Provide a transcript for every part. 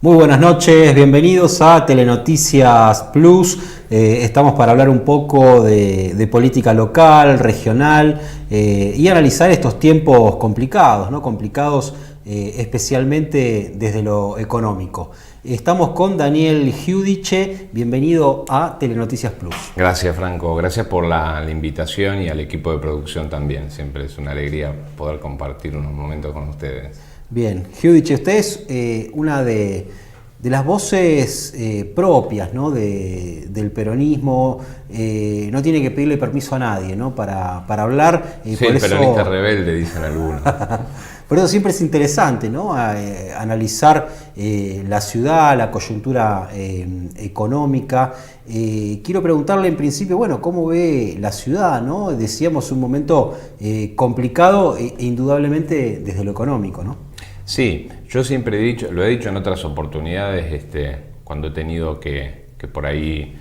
Muy buenas noches, bienvenidos a Telenoticias Plus. Estamos para hablar un poco de política local, regional y analizar estos tiempos complicados, ¿no? Complicados especialmente desde lo económico. Estamos con Daniel Giudice, bienvenido a Telenoticias Plus. Gracias, Franco, gracias por la invitación y al equipo de producción también. Siempre es una alegría poder compartir unos momentos con ustedes. Bien, Giudice, usted es una de las voces propias, ¿no? del peronismo. No tiene que pedirle permiso a nadie, ¿no? para hablar. Sí, el peronista rebelde, dicen algunos. Por eso siempre es interesante, ¿no? Analizar la ciudad, la coyuntura económica. Quiero preguntarle en principio, bueno, ¿cómo ve la ciudad, ¿no? Decíamos un momento complicado e indudablemente desde lo económico, ¿no? Sí, yo siempre he dicho, lo he dicho en otras oportunidades, cuando he tenido que por ahí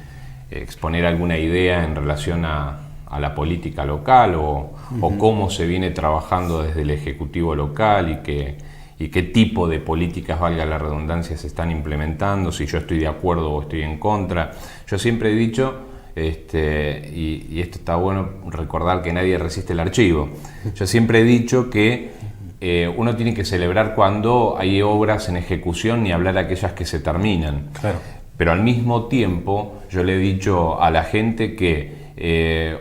exponer alguna idea en relación a la política local o cómo se viene trabajando desde el Ejecutivo local y qué tipo de políticas, valga la redundancia, se están implementando, si yo estoy de acuerdo o estoy en contra. Yo siempre he dicho, y esto está bueno recordar que nadie resiste el archivo, yo siempre he dicho que uno tiene que celebrar cuando hay obras en ejecución ni hablar de aquellas que se terminan. Claro. Pero al mismo tiempo yo le he dicho a la gente que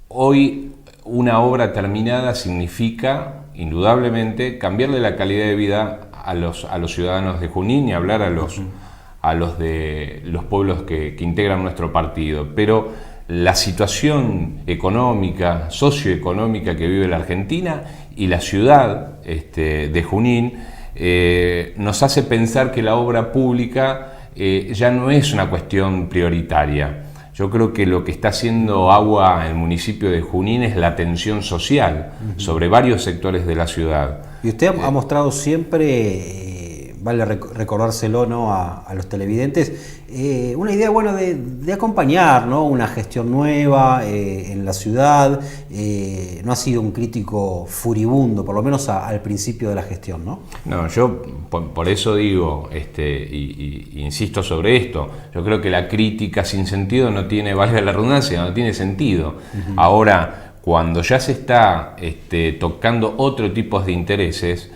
hoy una obra terminada significa indudablemente cambiarle la calidad de vida a los ciudadanos de Junín y hablar a los de los pueblos que integran nuestro partido. Pero la situación económica, socioeconómica que vive la Argentina y la ciudad de Junín nos hace pensar que la obra pública ya no es una cuestión prioritaria. Yo creo que lo que está haciendo agua en el municipio de Junín es la tensión social sobre varios sectores de la ciudad. Y usted ha mostrado siempre, vale recordárselo, ¿no? a los televidentes, una idea, bueno, de acompañar, ¿no? Una gestión nueva en la ciudad. No ha sido un crítico furibundo, por lo menos al principio de la gestión, ¿no? No, yo por eso digo, y insisto sobre esto, yo creo que la crítica sin sentido no tiene, valga la redundancia, no tiene sentido. Ahora, cuando ya se está tocando otro tipo de intereses,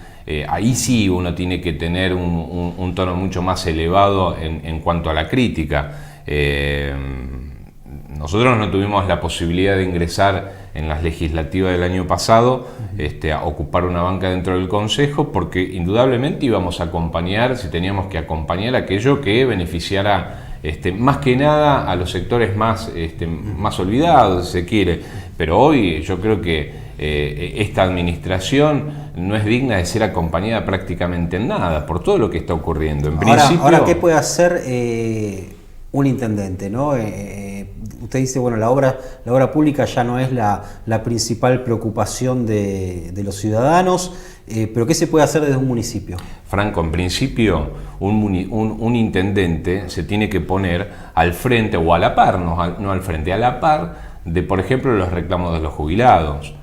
ahí sí uno tiene que tener un tono mucho más elevado en cuanto a la crítica. Nosotros no tuvimos la posibilidad de ingresar en las legislativas del año pasado a ocupar una banca dentro del Consejo, porque indudablemente íbamos a acompañar, si teníamos que acompañar aquello que beneficiara más que nada a los sectores más olvidados, si se quiere. Pero hoy yo creo que esta administración no es digna de ser acompañada prácticamente en nada por todo lo que está ocurriendo. Ahora ¿qué puede hacer un intendente, ¿no? Usted dice, bueno, la obra pública ya no es la principal preocupación de los ciudadanos, pero ¿qué se puede hacer desde un municipio? Franco, en principio un intendente se tiene que poner al frente o a la par, no al frente, a la par de, por ejemplo, los reclamos de los jubilados.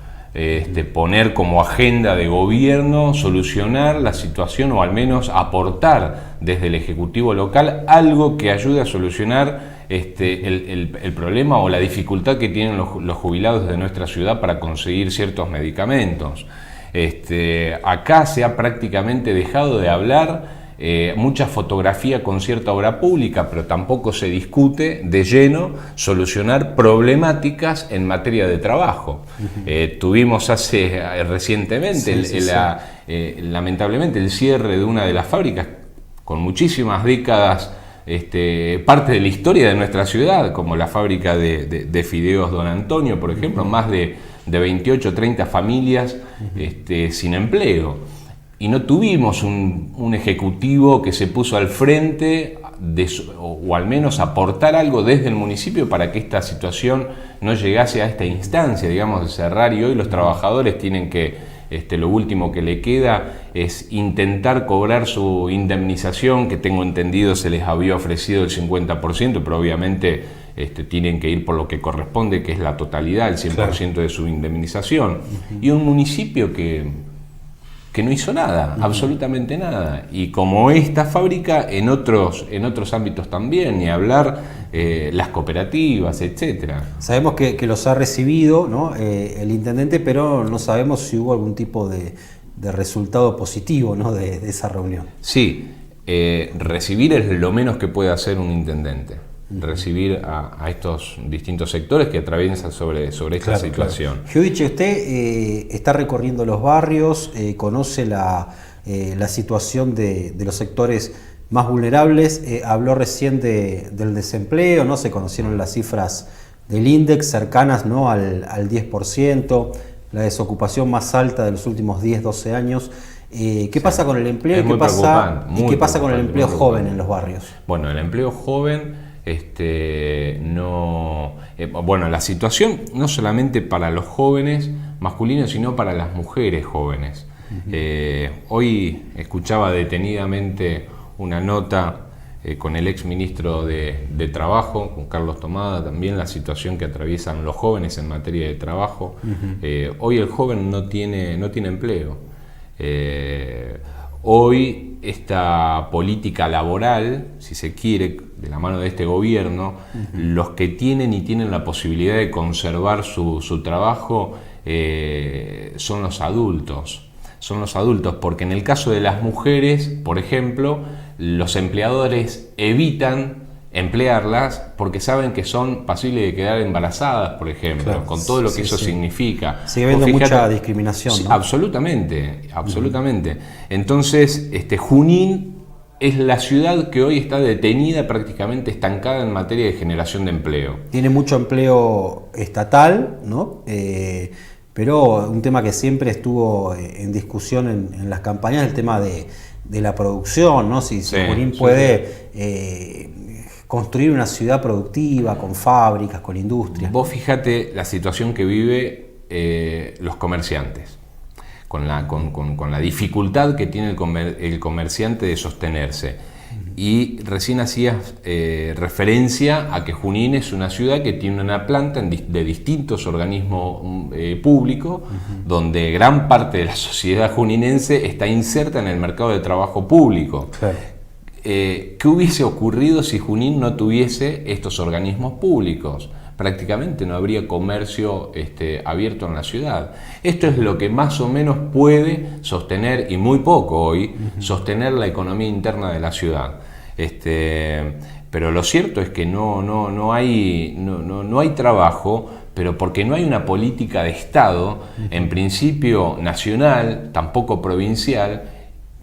Poner como agenda de gobierno, solucionar la situación o al menos aportar desde el Ejecutivo local algo que ayude a solucionar el problema o la dificultad que tienen los jubilados de nuestra ciudad para conseguir ciertos medicamentos. Acá se ha prácticamente dejado de hablar, mucha fotografía con cierta obra pública, pero tampoco se discute de lleno solucionar problemáticas en materia de trabajo. Tuvimos recientemente, lamentablemente, el cierre de una de las fábricas con muchísimas décadas, parte de la historia de nuestra ciudad, como la fábrica de fideos Don Antonio, por ejemplo, más de 28 o 30 familias sin empleo. Y no tuvimos un ejecutivo que se puso al frente o al menos aportar algo desde el municipio para que esta situación no llegase a esta instancia, digamos, de cerrar. Y hoy los trabajadores tienen que, lo último que le queda es intentar cobrar su indemnización, que tengo entendido se les había ofrecido el 50%, pero obviamente tienen que ir por lo que corresponde, que es la totalidad, el 100% de su indemnización. Y un municipio que que no hizo nada, absolutamente nada. Y como esta fábrica, en otros ámbitos también, ni hablar las cooperativas, etcétera. Sabemos que los ha recibido, ¿no? El intendente, pero no sabemos si hubo algún tipo de resultado positivo, ¿no? de esa reunión. Sí, recibir es lo menos que puede hacer un intendente. Recibir a estos distintos sectores que atraviesan sobre esta situación. Claro. Giudice, usted está recorriendo los barrios, conoce la situación de los sectores más vulnerables, habló recién del desempleo, ¿no? Se conocieron las cifras del INDEX cercanas, ¿no? al 10%, la desocupación más alta de los últimos 10-12 años. ¿Qué pasa con el empleo y qué pasa con el empleo joven en los barrios? Bueno, el empleo joven... bueno, la situación no solamente para los jóvenes masculinos, sino para las mujeres jóvenes. Hoy escuchaba detenidamente una nota con el ex ministro de Trabajo, con Carlos Tomada, también la situación que atraviesan los jóvenes en materia de trabajo. Hoy el joven no tiene empleo. Hoy esta política laboral, si se quiere, de la mano de este gobierno, los que tienen la posibilidad de conservar su trabajo son los adultos. Son los adultos, porque en el caso de las mujeres, por ejemplo, los empleadores evitan emplearlas porque saben que son pasibles de quedar embarazadas, por ejemplo, claro, con todo lo que eso significa. Sigue habiendo mucha discriminación, ¿no? Absolutamente. Entonces, Junín es la ciudad que hoy está detenida, prácticamente estancada en materia de generación de empleo. Tiene mucho empleo estatal, ¿no? Pero un tema que siempre estuvo en discusión en las campañas, el tema de la producción, ¿no? Si Junín puede construir una ciudad productiva, con fábricas, con industrias. Vos fíjate la situación que vive los comerciantes, con la dificultad que tiene el comerciante de sostenerse. Y recién hacías referencia a que Junín es una ciudad que tiene una planta de distintos organismos públicos, donde gran parte de la sociedad juninense está inserta en el mercado de trabajo público. Claro. ¿Qué hubiese ocurrido si Junín no tuviese estos organismos públicos? Prácticamente no habría comercio abierto en la ciudad. Esto es lo que más o menos puede sostener, y muy poco hoy, sostener la economía interna de la ciudad. Pero lo cierto es que no hay trabajo, pero porque no hay una política de Estado, en principio nacional, tampoco provincial.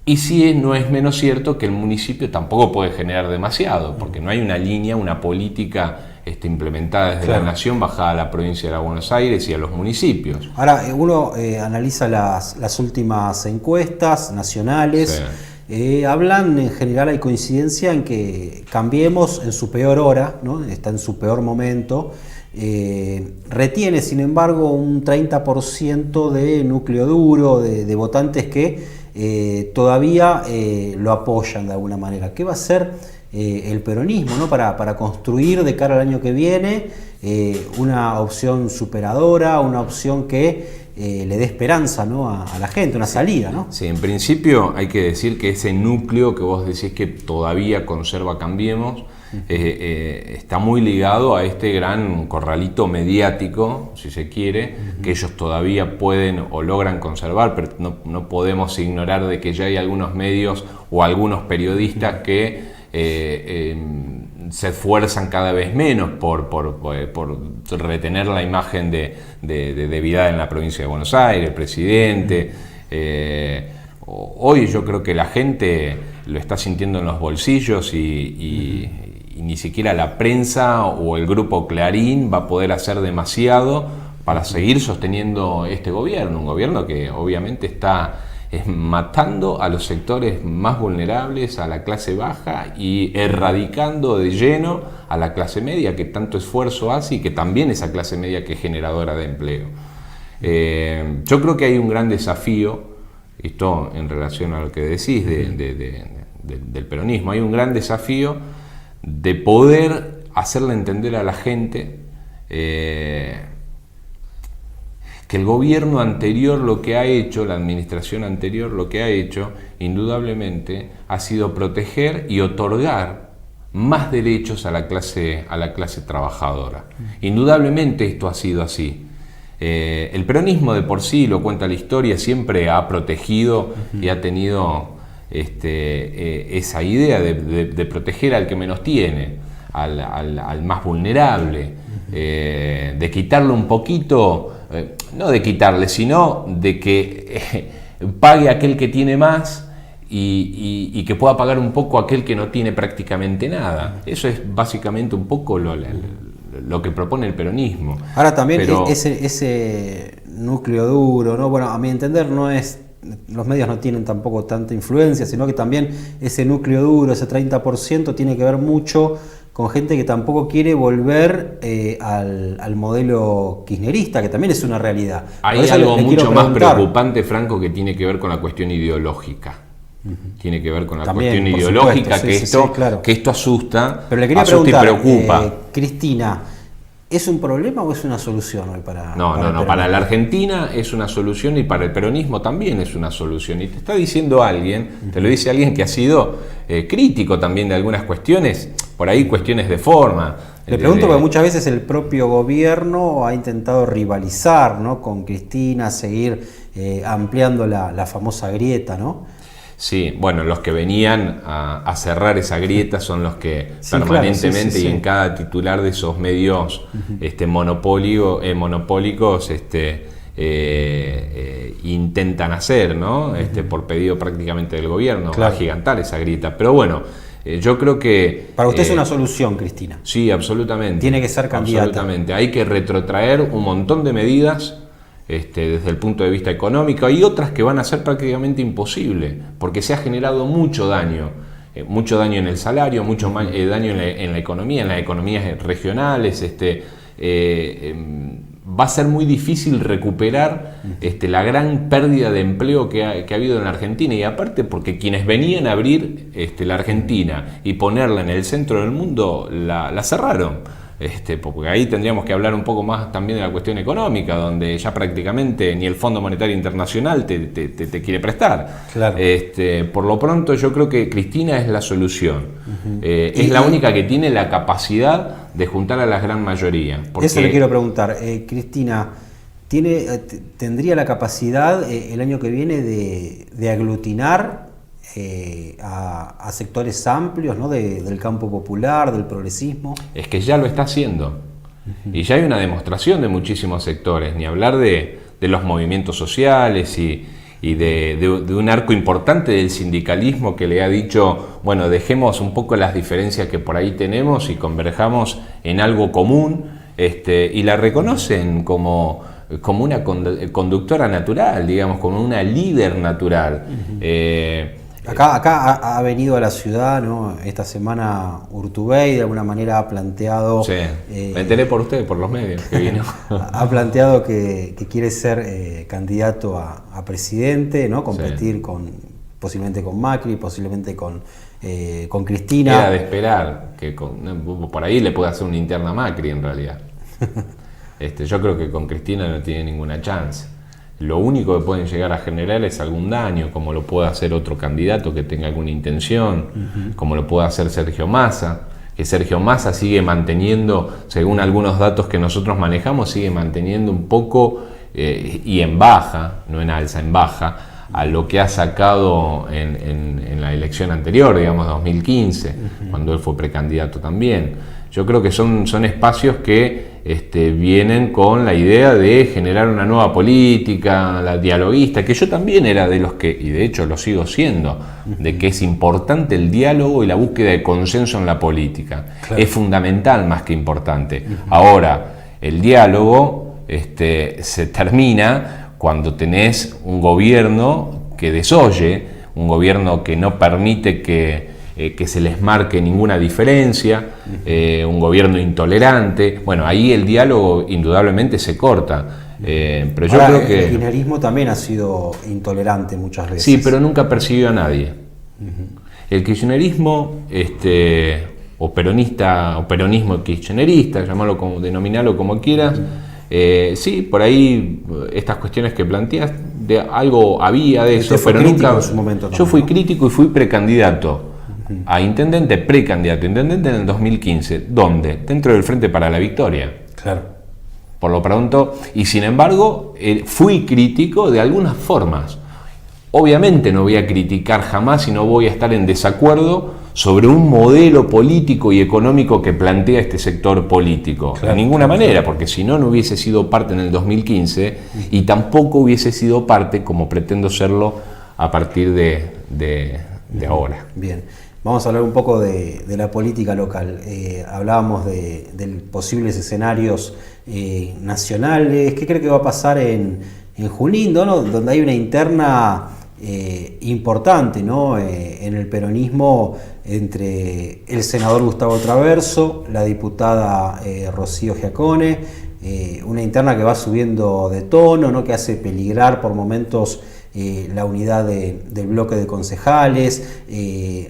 Y sí, no es menos cierto que el municipio tampoco puede generar demasiado, porque no hay una línea, una política implementada desde la nación, bajada a la provincia de Buenos Aires y a los municipios. Ahora, uno analiza las últimas encuestas nacionales, hablan, en general hay coincidencia en que Cambiemos en su peor hora, ¿no? Está en su peor momento, retiene sin embargo un 30% de núcleo duro, de votantes que todavía lo apoyan de alguna manera. ¿Qué va a hacer el peronismo, ¿no? para construir de cara al año que viene una opción superadora, una opción que le dé esperanza, ¿no? a la gente, una salida, ¿no? Sí, en principio hay que decir que ese núcleo que vos decís que todavía conserva Cambiemos, está muy ligado a este gran corralito mediático, si se quiere, que ellos todavía pueden o logran conservar, pero no podemos ignorar de que ya hay algunos medios o algunos periodistas que se esfuerzan cada vez menos por retener la imagen de Vidal en la provincia de Buenos Aires, el presidente. Hoy yo creo que la gente lo está sintiendo en los bolsillos y ni siquiera la prensa o el grupo Clarín va a poder hacer demasiado para seguir sosteniendo este gobierno, un gobierno que obviamente está matando a los sectores más vulnerables, a la clase baja, y erradicando de lleno a la clase media, que tanto esfuerzo hace y que también esa clase media que es generadora de empleo. Yo creo que hay un gran desafío, esto en relación a lo que decís del peronismo, hay un gran desafío de poder hacerle entender a la gente que que el gobierno anterior lo que ha hecho, la administración anterior lo que ha hecho, indudablemente, ha sido proteger y otorgar más derechos a la clase trabajadora. Indudablemente esto ha sido así. El peronismo de por sí, lo cuenta la historia, siempre ha protegido y ha tenido esa idea de proteger al que menos tiene, al más vulnerable, de quitarle un poquito, no de quitarle, sino de que pague aquel que tiene más y que pueda pagar un poco aquel que no tiene prácticamente nada. Eso es básicamente un poco lo que propone el peronismo. Ahora también ese núcleo duro, ¿no? Bueno, a mi entender no es, los medios no tienen tampoco tanta influencia, sino que también ese núcleo duro, ese 30%, tiene que ver mucho con gente que tampoco quiere volver al modelo kirchnerista, que también es una realidad. Hay algo mucho más preocupante, Franco, que tiene que ver con la cuestión ideológica. Tiene que ver con la cuestión ideológica, supuesto, que esto asusta, pero le quería preguntar, y preocupa. Cristina, ¿es un problema o es una solución hoy para No, para la Argentina es una solución y para el peronismo también es una solución. Y te está diciendo alguien, te lo dice alguien que ha sido crítico también de algunas cuestiones, por ahí cuestiones de forma. Le pregunto porque muchas veces el propio gobierno ha intentado rivalizar, ¿no?, con Cristina, seguir ampliando la famosa grieta, ¿no? Sí, bueno, los que venían a cerrar esa grieta son los que permanentemente y en cada titular de esos medios monopólicos intentan hacer, ¿no? Por pedido prácticamente del gobierno, agigantar esa grieta. Pero bueno, yo creo que... Para usted es una solución, Cristina. Sí, absolutamente. Tiene que ser candidata. Absolutamente. Hay que retrotraer un montón de medidas desde el punto de vista económico. Hay otras que van a ser prácticamente imposible, porque se ha generado mucho daño en el salario, mucho daño en la economía, en las economías regionales. Va a ser muy difícil recuperar la gran pérdida de empleo que ha habido en la Argentina, y aparte porque quienes venían a abrir la Argentina y ponerla en el centro del mundo la cerraron. Porque ahí tendríamos que hablar un poco más también de la cuestión económica, donde ya prácticamente ni el Fondo Monetario Internacional te quiere prestar. Claro. Por lo pronto yo creo que Cristina es la solución. Es la única que tiene la capacidad de juntar a la gran mayoría. Eso le quiero preguntar. Cristina, ¿tendría la capacidad el año que viene de aglutinar a sectores amplios, ¿no?, del campo popular, del progresismo? Es que ya lo está haciendo. Y ya hay una demostración de muchísimos sectores, ni hablar de los movimientos sociales y de un arco importante del sindicalismo que le ha dicho, bueno, dejemos un poco las diferencias que por ahí tenemos y converjamos en algo común, y la reconocen como una conductora natural, digamos, como una líder natural. Acá ha venido a la ciudad, ¿no?, esta semana Urtubey, de alguna manera ha planteado... Sí, me enteré por usted, por los medios que vino. Ha planteado que quiere ser candidato a presidente, ¿no?, competir posiblemente con Macri, posiblemente con Cristina. Era de esperar, que por ahí le puede hacer una interna a Macri en realidad. Yo creo que con Cristina no tiene ninguna chance. Lo único que pueden llegar a generar es algún daño, como lo puede hacer otro candidato que tenga alguna intención, como lo puede hacer Sergio Massa, que Sergio Massa sigue manteniendo, según algunos datos que nosotros manejamos, sigue manteniendo un poco, y en baja, no en alza, en baja, a lo que ha sacado en la elección anterior, digamos 2015, cuando él fue precandidato también. Yo creo que son espacios que vienen con la idea de generar una nueva política, la dialoguista, que yo también era de los que, y de hecho lo sigo siendo, de que es importante el diálogo y la búsqueda de consenso en la política. Claro. Es fundamental más que importante. Ahora, el diálogo se termina cuando tenés un gobierno que desoye, un gobierno que no permite que se les marque ninguna diferencia, un gobierno intolerante. Bueno, ahí el diálogo indudablemente se corta. Pero yo creo que... El kirchnerismo también ha sido intolerante muchas veces. Sí, pero nunca persiguió a nadie. El kirchnerismo, o peronista, o peronismo kirchnerista, denominalo como quieras, Sí, por ahí estas cuestiones que planteas, de algo había de eso, pero nunca. En su momento también, yo fui ¿no? crítico y fui precandidato a intendente, precandidato a intendente en el 2015. ¿Dónde? Dentro del Frente para la Victoria. Claro. Por lo pronto, y sin embargo, fui crítico de algunas formas. Obviamente no voy a criticar jamás y no voy a estar en desacuerdo sobre un modelo político y económico que plantea este sector político. Claro, de ninguna claro. manera, porque si no, no hubiese sido parte en el 2015 y tampoco hubiese sido parte como pretendo serlo a partir de ahora. Bien, vamos a hablar un poco de la política local. Hablábamos de posibles escenarios nacionales. ¿Qué cree que va a pasar en Junín, ¿no? Donde hay una interna importante, ¿no? En el peronismo entre el senador Gustavo Traverso, la diputada Rocío Giacone, una interna que va subiendo de tono, ¿no? Que hace peligrar por momentos la unidad del bloque de concejales.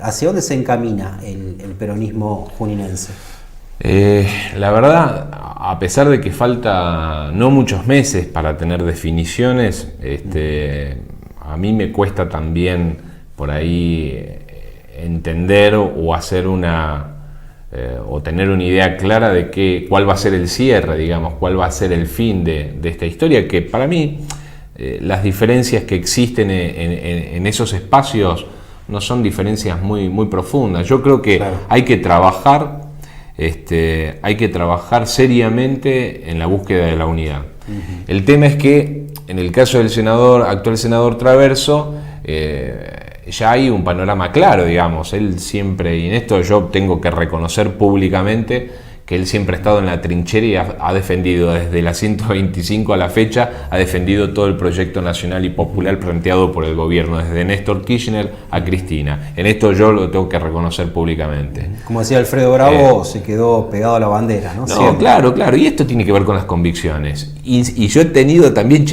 ¿Hacia dónde se encamina el peronismo juninense? La verdad, a pesar de que falta no muchos meses para tener definiciones, a mí me cuesta también por ahí entender o hacer o tener una idea clara de cuál va a ser el cierre, digamos, cuál va a ser el fin de esta historia, que para mí las diferencias que existen en esos espacios no son diferencias muy, muy profundas. Yo creo que claro, hay que trabajar seriamente en la búsqueda de la unidad. Uh-huh. El tema es que en el caso del actual senador Traverso, ya hay un panorama claro, digamos. Él siempre, y en esto yo tengo que reconocer públicamente que él siempre ha estado en la trinchera y ha defendido desde la 125 a la fecha, ha defendido todo el proyecto nacional y popular planteado por el gobierno, desde Néstor Kirchner a Cristina. En esto yo lo tengo que reconocer públicamente. Como decía Alfredo Bravo, se quedó pegado a la bandera, ¿no? No, claro, y esto tiene que ver con las convicciones. Y yo he tenido también,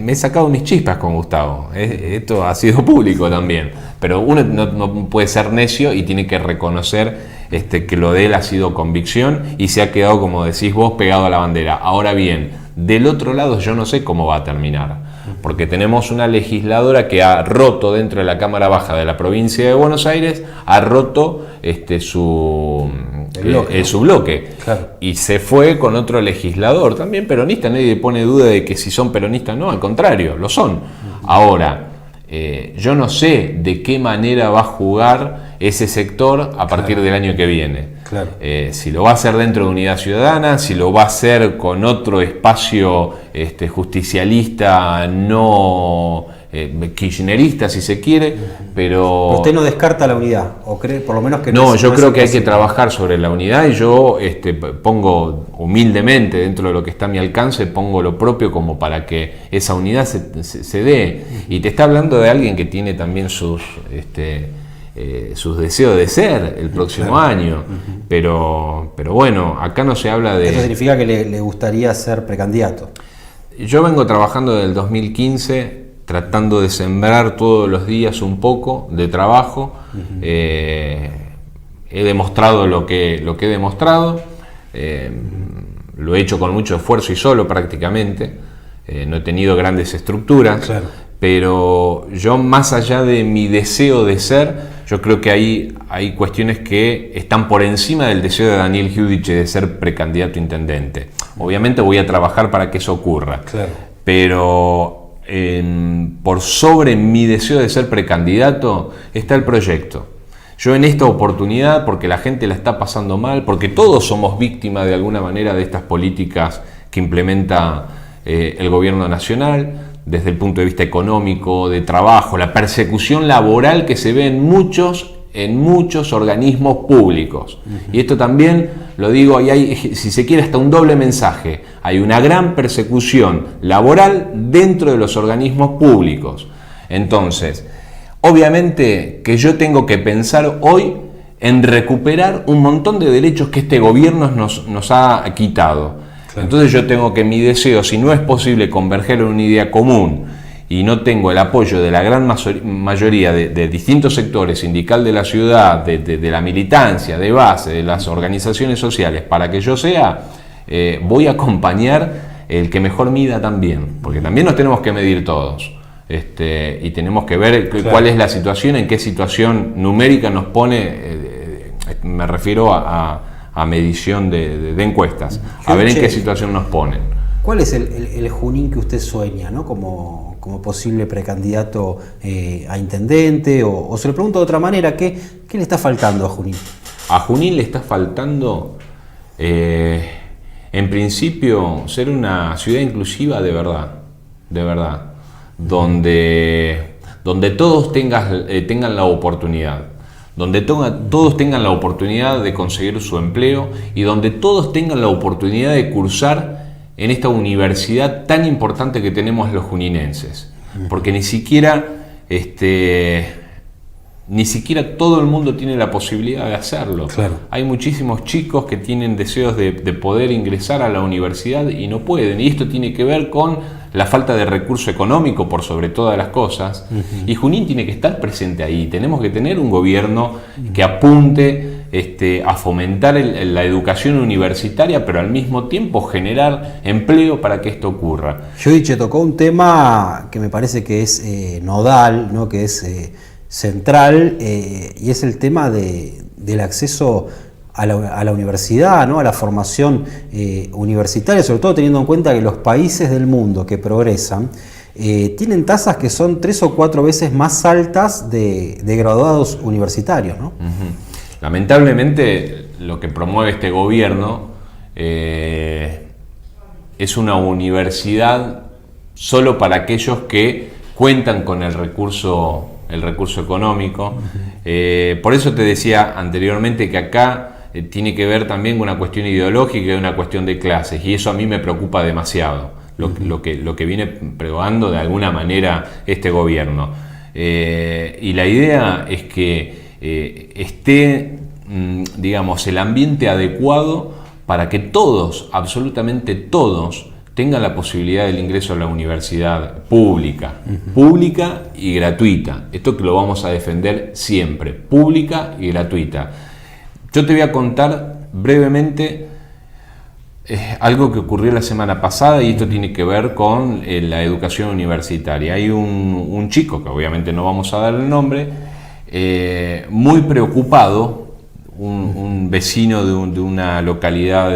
me he sacado mis chispas con Gustavo. Esto ha sido público también. Pero uno no puede ser necio y tiene que reconocer que lo de él ha sido convicción y se ha quedado, como decís vos, pegado a la bandera. Ahora bien, del otro lado yo no sé cómo va a terminar, porque tenemos una legisladora que ha roto dentro de la Cámara Baja de la provincia de Buenos Aires, ha roto su bloque, claro, y se fue con otro legislador, también peronista. Nadie pone duda de que si son peronistas, no, al contrario, lo son. Ahora, yo no sé de qué manera va a jugar ese sector a partir del año que viene. Claro. Si lo va a hacer dentro de Unidad Ciudadana, si lo va a hacer con otro espacio justicialista, no kirchnerista, si se quiere, pero ¿Usted no descarta la unidad? ¿O cree por lo menos que no? es, Yo no creo es que hay que imposible? trabajar sobre la unidad y yo pongo humildemente dentro de lo que está a mi alcance, pongo lo propio como para que esa unidad se dé. Y te está hablando de alguien que tiene también sus deseos de ser el próximo año, pero bueno, acá no se habla de... Eso significa que le gustaría ser precandidato. Yo vengo trabajando desde el 2015, tratando de sembrar todos los días un poco de trabajo. He demostrado lo que he demostrado, lo he hecho con mucho esfuerzo y solo prácticamente. No he tenido grandes estructuras. Claro. Pero yo, más allá de mi deseo de ser, yo creo que hay cuestiones que están por encima del deseo de Daniel Giudice de ser precandidato a intendente. Obviamente voy a trabajar para que eso ocurra, Claro. pero por sobre mi deseo de ser precandidato está el proyecto. Yo en esta oportunidad, porque la gente la está pasando mal, porque todos somos víctimas de alguna manera de estas políticas que implementa el gobierno nacional, desde el punto de vista económico, de trabajo, la persecución laboral que se ve en muchos organismos públicos. Y esto también lo digo, y hay, si se quiere, hasta un doble mensaje. Hay una gran persecución laboral dentro de los organismos públicos. Entonces, obviamente que yo tengo que pensar hoy en recuperar un montón de derechos que este gobierno nos ha quitado. Claro. Entonces yo tengo que mi deseo, si no es posible converger en una idea común y no tengo el apoyo de la gran mayoría de distintos sectores, sindical de la ciudad, de la militancia, de base, de las organizaciones sociales, para que yo sea, voy a acompañar el que mejor mida también, porque también nos tenemos que medir todos. Y tenemos que ver cuál es la situación, en qué situación numérica nos pone, me refiero a medición de encuestas, a ver en qué situación nos ponen. ¿Cuál es el Junín que usted sueña, ¿no? como posible precandidato a intendente? O se lo pregunto de otra manera, ¿qué le está faltando a Junín? A Junín le está faltando, en principio, ser una ciudad inclusiva de verdad. Donde todos tengan la oportunidad, donde todos tengan la oportunidad de conseguir su empleo y donde todos tengan la oportunidad de cursar en esta universidad tan importante que tenemos los juninenses, porque ni siquiera todo el mundo tiene la posibilidad de hacerlo. Claro. Hay muchísimos chicos que tienen deseos de poder ingresar a la universidad y no pueden, y esto tiene que ver con la falta de recurso económico por sobre todas las cosas, y Junín tiene que estar presente ahí. Tenemos que tener un gobierno que apunte a fomentar la educación universitaria, pero al mismo tiempo generar empleo para que esto ocurra. Giudice tocó un tema que me parece que es nodal, ¿no? Que es central, y es el tema del acceso a la universidad, ¿no? A la formación universitaria, sobre todo teniendo en cuenta que los países del mundo que progresan tienen tasas que son 3 o 4 veces más altas de graduados universitarios, ¿no? Lamentablemente, lo que promueve este gobierno es una universidad solo para aquellos que cuentan con el recurso económico. Por eso te decía anteriormente que acá tiene que ver también con una cuestión ideológica y una cuestión de clases, y eso a mí me preocupa demasiado, lo que viene probando de alguna manera este gobierno. Y la idea es que esté, digamos, el ambiente adecuado para que todos, absolutamente todos, tengan la posibilidad del ingreso a la universidad pública y gratuita. Esto que lo vamos a defender siempre, pública y gratuita. Yo te voy a contar brevemente algo que ocurrió la semana pasada, y esto tiene que ver con la educación universitaria. Hay un chico, que obviamente no vamos a dar el nombre, muy preocupado, un vecino de una localidad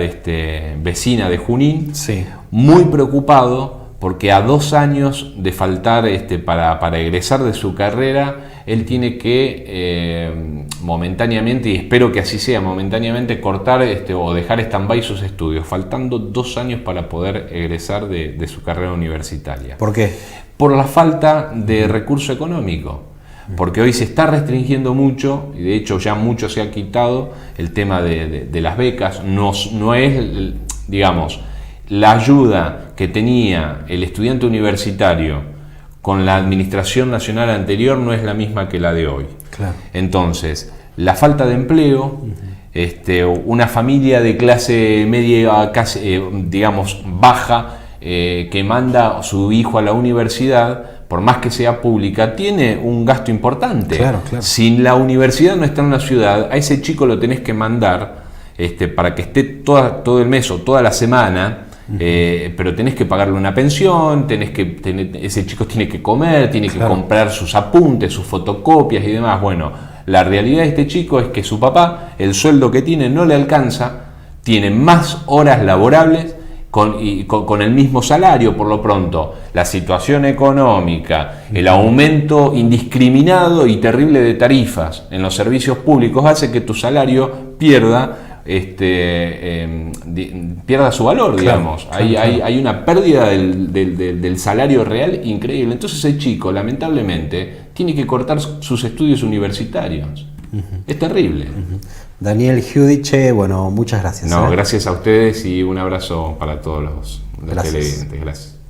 vecina de Junín, sí, muy preocupado porque a 2 años de faltar para egresar de su carrera, él tiene que momentáneamente, y espero que así sea, momentáneamente cortar o dejar stand-by sus estudios, faltando 2 años para poder egresar de su carrera universitaria. ¿Por qué? Por la falta de recurso económico. Porque hoy se está restringiendo mucho, y de hecho ya mucho se ha quitado el tema de las becas. No es, digamos, la ayuda que tenía el estudiante universitario con la administración nacional anterior no es la misma que la de hoy. Claro. Entonces, la falta de empleo, una familia de clase media, casi, digamos, baja, que manda a su hijo a la universidad, por más que sea pública, tiene un gasto importante. Claro, claro. Si la universidad no está en la ciudad, a ese chico lo tenés que mandar para que esté todo el mes o toda la semana, pero tenés que pagarle una pensión, ese chico tiene que comer, tiene que comprar sus apuntes, sus fotocopias y demás. Bueno, la realidad de este chico es que su papá, el sueldo que tiene no le alcanza, tiene más horas laborables con el mismo salario. Por lo pronto, la situación económica, el aumento indiscriminado y terrible de tarifas en los servicios públicos hace que tu salario pierda su valor, digamos. Hay una pérdida del salario real increíble. Entonces el chico, lamentablemente, tiene que cortar sus estudios universitarios. Es terrible. Daniel Giudice, bueno, muchas gracias. No, gracias a ustedes y un abrazo para todos los Gracias. televidentes. Gracias.